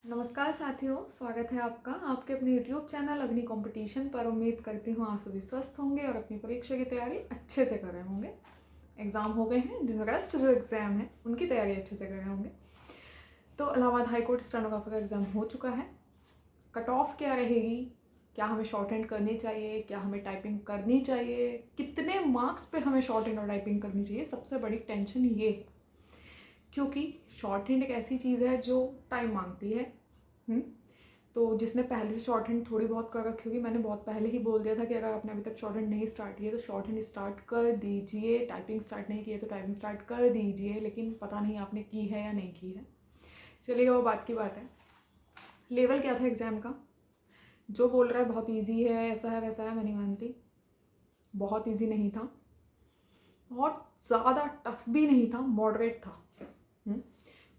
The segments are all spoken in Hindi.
नमस्कार साथियों, स्वागत है आपका आपके अपने यूट्यूब चैनल अग्नि कंपटीशन पर। उम्मीद करती हूँ आप सभी स्वस्थ होंगे और अपनी परीक्षा की तैयारी अच्छे से कर रहे होंगे। एग्ज़ाम हो गए हैं, जो रेस्ट जो एग्ज़ाम है उनकी तैयारी अच्छे से कर रहे होंगे। तो इलाहाबाद हाईकोर्ट स्टेनोग्राफर का एग्ज़ाम हो चुका है। कट ऑफ क्या रहेगी, क्या हमें शॉर्ट हैंड करनी चाहिए, क्या हमें टाइपिंग करनी चाहिए, कितने मार्क्स पे हमें शॉर्ट हैंड और टाइपिंग करनी चाहिए, सबसे बड़ी टेंशन ये है क्योंकि शॉर्ट हैंड एक ऐसी चीज़ है जो टाइम मांगती है। तो जिसने पहले से शॉर्ट हैंड थोड़ी बहुत कर रखी होगी, मैंने बहुत पहले ही बोल दिया था कि अगर आपने अभी तक शॉर्ट हैंड नहीं स्टार्ट किया तो शॉर्ट हैंड स्टार्ट कर दीजिए। टाइपिंग स्टार्ट नहीं की है तो टाइपिंग स्टार्ट कर दीजिए, लेकिन पता नहीं आपने की है या नहीं की है। चलिए वो बात की बात है। लेवल क्या था एग्ज़ाम का? जो बोल रहा है बहुत ईजी है, ऐसा है वैसा है, मैं नहीं मानती। बहुत ईजी नहीं था, बहुत ज़्यादा टफ भी नहीं था, मॉडरेट था।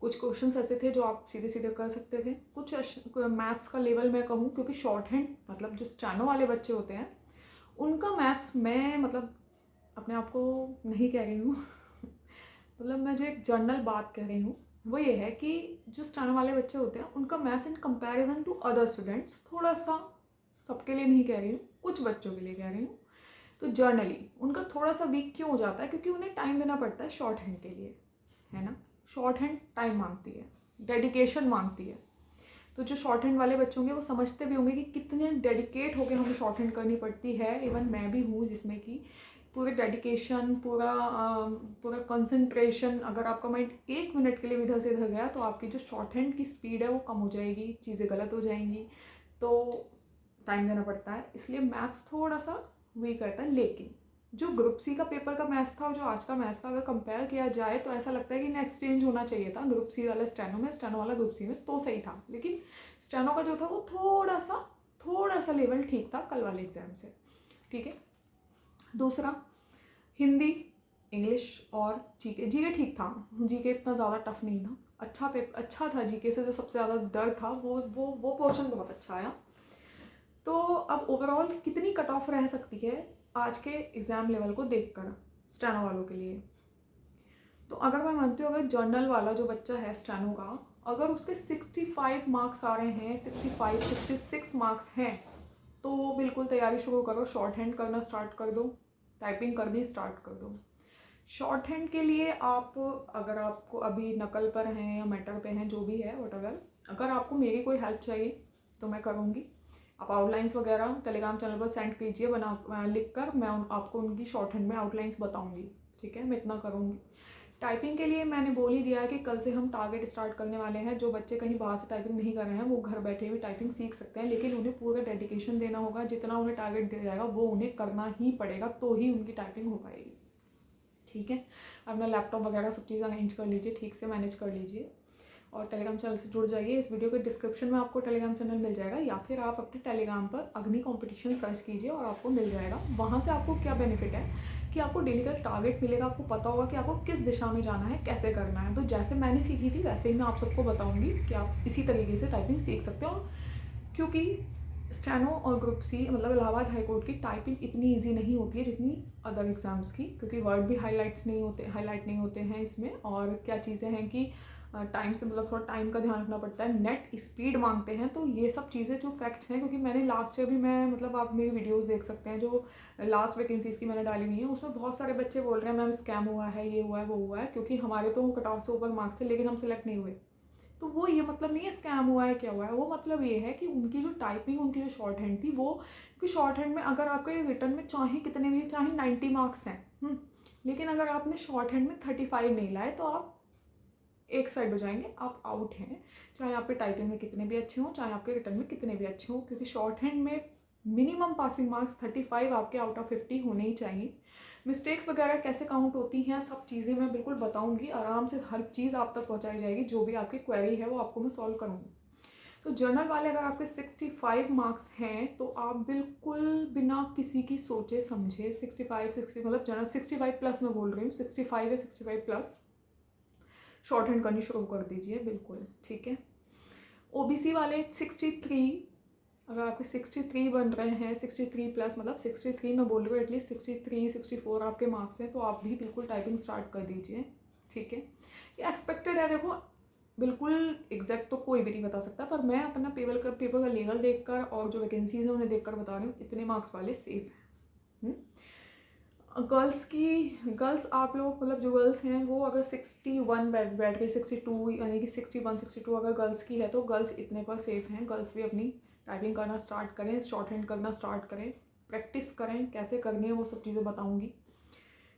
कुछ क्वेश्चंस ऐसे थे जो आप सीधे सीधे कर सकते थे। कुछ मैथ्स का लेवल मैं कहूँ, क्योंकि शॉर्ट हैंड मतलब जो स्टेनो वाले बच्चे होते हैं उनका मैथ्स, मैं मतलब अपने आप को नहीं कह रही हूँ मतलब मैं जो एक जनरल बात कह रही हूँ वो ये है कि जो स्टेनो वाले बच्चे होते हैं उनका maths in comparison to other students थोड़ा सा, सबके लिए नहीं कह रही हूँ, कुछ बच्चों के लिए कह रही हूँ, तो जर्नली उनका थोड़ा सा वीक क्यों हो जाता है? क्योंकि उन्हें टाइम देना पड़ता है शॉर्ट हैंड के लिए, है ना। शॉर्ट हैंड टाइम मांगती है, डेडिकेशन मांगती है। तो जो शॉर्ट हैंड वाले बच्चे होंगे वो समझते भी होंगे कि कितने डेडिकेट होकर हमें शॉर्ट हैंड करनी पड़ती है। इवन मैं भी हूँ जिसमें कि पूरे डेडिकेशन, पूरा कंसंट्रेशन, अगर आपका माइंड 1 मिनट के लिए इधर से इधर गया तो आपकी जो शॉर्ट हैंड की स्पीड है वो कम हो जाएगी, चीज़ें गलत हो जाएंगी, तो टाइम देना पड़ता है। इसलिए मैथ्स थोड़ा सा वीक रहता है। लेकिन जो ग्रुप सी का पेपर का मैथ्स था और जो आज का मैथ्स था, अगर कंपेयर किया जाए तो ऐसा लगता है कि ना एक्सचेंज होना चाहिए था, ग्रुप सी वाला स्टेनो में, स्टेनो वाला ग्रुप सी में, तो सही था। लेकिन स्टेनो का जो था वो थोड़ा सा लेवल ठीक था कल वाले एग्जाम से। ठीक है। दूसरा, हिंदी, इंग्लिश और जीके। जीके ठीक था, जीके इतना ज़्यादा टफ नहीं था, अच्छा पेपर अच्छा था। जीके से जो सबसे ज़्यादा डर था वो पोर्शन बहुत अच्छा आया। तो अब ओवरऑल कितनी कट ऑफ रह सकती है आज के एग्ज़ाम लेवल को देखकर स्टेनो वालों के लिए? तो अगर मैं मानती हूँ, अगर जर्नल वाला जो बच्चा है स्टेनो का, अगर उसके 65 मार्क्स आ रहे हैं, 65 66 मार्क्स हैं, तो बिल्कुल तैयारी शुरू करो, शॉर्ट हैंड करना स्टार्ट कर दो, टाइपिंग करनी स्टार्ट कर दो। शॉर्ट हैंड के लिए आप, अगर आपको अभी नकल पर हैं या मैटर पे हैं, जो भी है व्हाटएवर, अगर आपको मेरी कोई हेल्प चाहिए तो मैं करूँगी। आप आउटलाइंस वगैरह टेलीग्राम चैनल पर सेंड कीजिए, लिख कर मैं आपको उनकी शॉर्ट हैंड में आउटलाइंस बताऊँगी। ठीक है, मैं इतना करूँगी। टाइपिंग के लिए मैंने बोल ही दिया है कि कल से हम टारगेट स्टार्ट करने वाले हैं। जो बच्चे कहीं बाहर से टाइपिंग नहीं कर रहे हैं वो घर बैठे हुए टाइपिंग सीख सकते हैं, लेकिन उन्हें पूरा डेडिकेशन देना होगा। जितना उन्हें टारगेट दिया जाएगा वो उन्हें करना ही पड़ेगा, तो ही उनकी टाइपिंग हो पाएगी। ठीक है, अपना लैपटॉप वगैरह सब चीज़ अरेंज कर लीजिए, ठीक से मैनेज कर लीजिए और टेलीग्राम चैनल से जुड़ जाइए। इस वीडियो के डिस्क्रिप्शन में आपको टेलीग्राम चैनल मिल जाएगा, या फिर आप अपने टेलीग्राम पर अग्नि कंपटीशन सर्च कीजिए और आपको मिल जाएगा। वहाँ से आपको क्या बेनिफिट है कि आपको डेली का टारगेट मिलेगा, आपको पता होगा कि आपको किस दिशा में जाना है, कैसे करना है। तो जैसे मैंने सीखी थी वैसे ही मैं आप सबको बताऊँगी कि आप इसी तरीके से टाइपिंग सीख सकते हो। क्योंकि स्टेनो और ग्रुप सी मतलब इलाहाबाद हाई कोर्ट की टाइपिंग इतनी इजी नहीं होती है जितनी अदर एग्ज़ाम्स की, क्योंकि वर्ड भी हाईलाइट नहीं होते हैं इसमें। और क्या चीज़ें हैं कि टाइम से मतलब थोड़ा टाइम का ध्यान रखना पड़ता है, नेट स्पीड मांगते हैं। तो ये सब चीज़ें जो फैक्ट्स हैं, क्योंकि मैंने लास्ट ईयर भी, मैं मतलब आप मेरी वीडियोस देख सकते हैं जो लास्ट वैकेंसीज़ की मैंने डाली हुई है, उसमें बहुत सारे बच्चे बोल रहे हैं मैम स्कैम हुआ है, ये हुआ है, वो हुआ है, क्योंकि हमारे तो कट ऑफ से ऊपर मार्क्स थे लेकिन हम सिलेक्ट नहीं हुए। तो वो ये मतलब नहीं है स्कैम हुआ है क्या हुआ है, वो मतलब ये है कि उनकी जो टाइपिंग, उनकी जो शॉर्ट हैंड थी वो, क्योंकि शॉर्ट हैंड में अगर आपके रिटर्न में चाहे कितने भी, चाहे 90 मार्क्स हैं, लेकिन अगर आपने शॉर्ट हैंड में 35 नहीं लाए तो आप एक साइड हो जाएंगे, आप आउट हैं। चाहे आपके टाइपिंग में कितने भी अच्छे हों, चाहे आपके रिटर्न में कितने भी अच्छे हों, क्योंकि शॉर्ट हैंड में मिनिमम पासिंग मार्क्स 35 आपके आउट ऑफ 50 होने ही चाहिए। मिस्टेक्स वगैरह कैसे काउंट होती हैं, सब चीज़ें मैं बिल्कुल बताऊंगी, आराम से हर चीज़ आप तक पहुंचाई जाएगी। जो भी आपकी क्वेरी है वो आपको मैं सॉल्व करूंगी। तो जर्नल वाले अगर आपके 65 मार्क्स हैं तो आप बिल्कुल बिना किसी की सोचे समझे 60 मतलब जर्नल 65 प्लस मैं बोल रही हूँ, 65 है, 65 प्लस शॉर्ट हैंड करनी शुरू कर दीजिए बिल्कुल। ठीक है। ओबीसी वाले 63, अगर आपके 63 बन रहे हैं, 63 प्लस मतलब 63 मैं बोल रही हूँ, एटलीस्ट 63 64 आपके मार्क्स हैं, तो आप भी बिल्कुल टाइपिंग स्टार्ट कर दीजिए। ठीक है, ये एक्सपेक्टेड है। देखो बिल्कुल एग्जैक्ट तो कोई भी नहीं बता सकता, पर मैं अपना पेपर का लेवल देखकर और जो वैकेंसीज हैं उन्हें देखकर बता रही हूँ इतने मार्क्स वाले सेफ हैं। गर्ल्स आप लोग मतलब जो गर्ल्स हैं वो अगर 61 बैठ गई, 62 यानी कि 61 62 अगर गर्ल्स की है तो गर्ल्स इतने पर सेफ हैं। गर्ल्स भी अपनी टाइपिंग करना स्टार्ट करें, शॉर्ट हैंड करना स्टार्ट करें, प्रैक्टिस करें, कैसे करनी है वो सब चीज़ें बताऊँगी,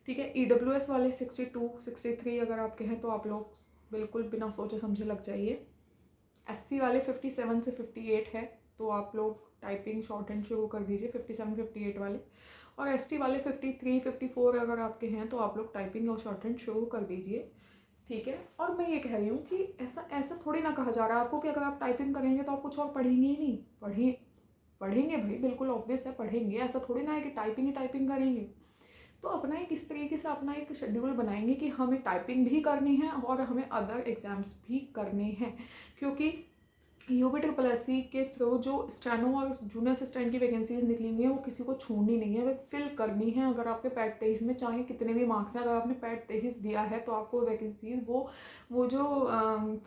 ठीक है। EWS वाले 62 63 अगर आपके हैं तो आप लोग बिल्कुल बिना सोचे समझे लग जाइए। SC वाले 57 से 58 है तो आप लोग टाइपिंग शॉर्ट हैंड शुरू कर दीजिए 57 58 वाले। और ST वाले 53 54 अगर आपके हैं तो आप लोग टाइपिंग और शॉर्ट हैंड शुरू कर दीजिए, ठीक है। और मैं ये कह रही हूँ कि ऐसा थोड़ी ना कहा जा रहा है आपको कि अगर आप टाइपिंग करेंगे तो आप कुछ और पढ़ेंगे ही नहीं। पढ़ेंगे भाई, बिल्कुल ऑब्वियस है पढ़ेंगे, ऐसा थोड़ी ना है कि टाइपिंग ही टाइपिंग करेंगे। तो अपना एक इस तरीके से अपना एक शेड्यूल बनाएंगे कि हमें टाइपिंग भी करनी है और हमें अदर एग्ज़ाम्स भी करने हैं, क्योंकि UP SSC के थ्रू जो स्टेनो और जूनियर असिस्टेंट की वैकेंसीज निकली हुई हैं वो किसी को छोड़नी नहीं है, वे फिल करनी है। अगर आपके पैट 23 में चाहे कितने भी मार्क्स हैं, अगर आपने पैट 23 दिया है तो आपको वैकेंसीज वो जो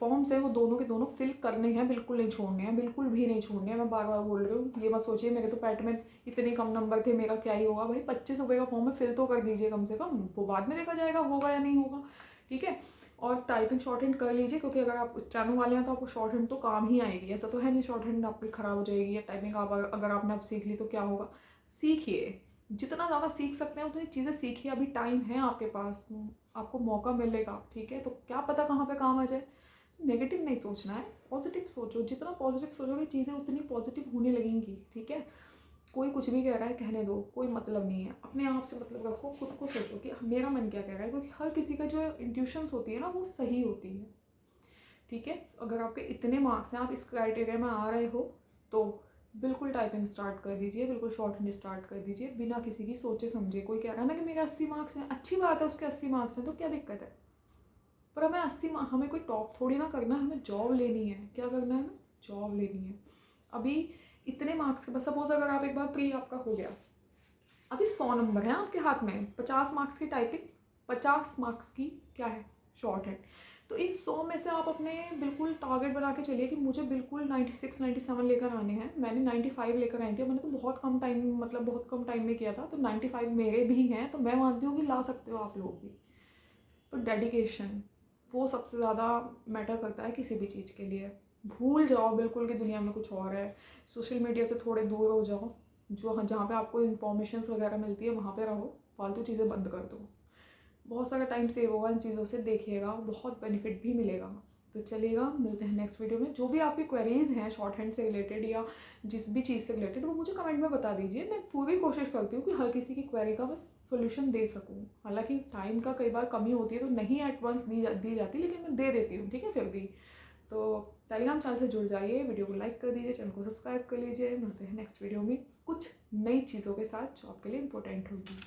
फॉर्म्स हैं वो दोनों के दोनों फिल करने हैं, बिल्कुल नहीं छोड़ने हैं, बिल्कुल भी नहीं छोड़ने हैं। मैं बार बार बोल रही हूँ, ये मत सोचिए मेरे तो पैट में इतने कम नंबर थे मेरा क्या ही होगा। भाई 25 रुपये का फॉर्म है, फिल तो कर दीजिए कम से कम, वो बाद में देखा जाएगा होगा या नहीं होगा, ठीक है। और टाइपिंग शॉर्ट हैंड कर लीजिए, क्योंकि अगर आप स्टेनो वाले हैं तो आपको शॉर्ट हैंड तो काम ही आएगी। ऐसा तो है नहीं शॉर्ट हैंड आपकी ख़राब हो जाएगी या टाइपिंग आप अगर आपने अब सीख ली तो क्या होगा। सीखिए, जितना ज़्यादा सीख सकते हैं उतनी चीज़ें सीखिए, अभी टाइम है आपके पास, आपको मौका मिलेगा, ठीक है। तो क्या पता कहाँ पे काम आ जाए। नेगेटिव नहीं सोचना है, पॉजिटिव सोचो, जितना पॉजिटिव सोचोगे चीज़ें उतनी पॉजिटिव होने लगेंगी, ठीक है। कोई कुछ भी कह रहा है कहने दो, कोई मतलब नहीं है, अपने आप से मतलब रखो, खुद को सोचो कि मेरा मन क्या कह रहा है, क्योंकि हर किसी का जो इंट्यूशंस होती है ना वो सही होती है, ठीक है। अगर आपके इतने मार्क्स हैं, आप इस क्राइटेरिया में आ रहे हो तो बिल्कुल टाइपिंग स्टार्ट कर दीजिए, बिल्कुल शॉर्ट हैंड स्टार्ट कर दीजिए बिना किसी की सोचे समझे। कोई कह रहा है ना कि मेरे 80 मार्क्स हैं, अच्छी बात है, उसके 80 मार्क्स हैं तो क्या दिक्कत है, पर हमें कोई टॉप थोड़ी ना करना है, हमें जॉब लेनी है। क्या करना है, हमें जॉब लेनी है। अभी इतने मार्क्स के बस सपोज अगर आप एक बार प्री आपका हो गया, अभी 100 नंबर हैं आपके हाथ में, 50 मार्क्स की टाइपिंग, 50 मार्क्स की क्या है शॉर्ट हैंड। तो इन 100 में से आप अपने बिल्कुल टारगेट बना के चलिए कि मुझे बिल्कुल 96 97 लेकर आने हैं। मैंने 95 लेकर आई थी, मैंने तो बहुत कम टाइम में किया था, तो 95 मेरे भी हैं, तो मैं मानती हूँ कि ला सकते हो आप लोग भी। तो डेडिकेशन वो सबसे ज़्यादा मैटर करता है किसी भी चीज़ के लिए। भूल जाओ बिल्कुल कि दुनिया में कुछ और है, सोशल मीडिया से थोड़े दूर हो जाओ, जो जहाँ पे आपको इन्फॉर्मेशंस वगैरह मिलती है वहाँ पे रहो, फालतू चीज़ें बंद कर दो। बहुत सारा टाइम सेव होगा इन चीज़ों से, देखिएगा बहुत बेनिफिट भी मिलेगा। तो चलिएगा, मिलते हैं नेक्स्ट वीडियो में। जो भी आपकी क्वेरीज़ हैं शॉर्ट हैंड से रिलेटेड या जिस भी चीज़ से रिलेटेड, वो मुझे कमेंट में बता दीजिए। मैं पूरी कोशिश करती हूँ कि हर किसी की क्वेरी का बस सोल्यूशन दे सकूँ। हालांकि टाइम का कई बार कमी होती है तो नहीं एट वंस दी जाती, लेकिन मैं दे देती हूँ, ठीक है। फिर भी तो टेलीग्राम चैनल से जुड़ जाइए, वीडियो को लाइक कर दीजिए, चैनल को सब्सक्राइब कर लीजिए। मिलते हैं नेक्स्ट वीडियो में कुछ नई चीज़ों के साथ जो आपके लिए इंपॉर्टेंट होगी।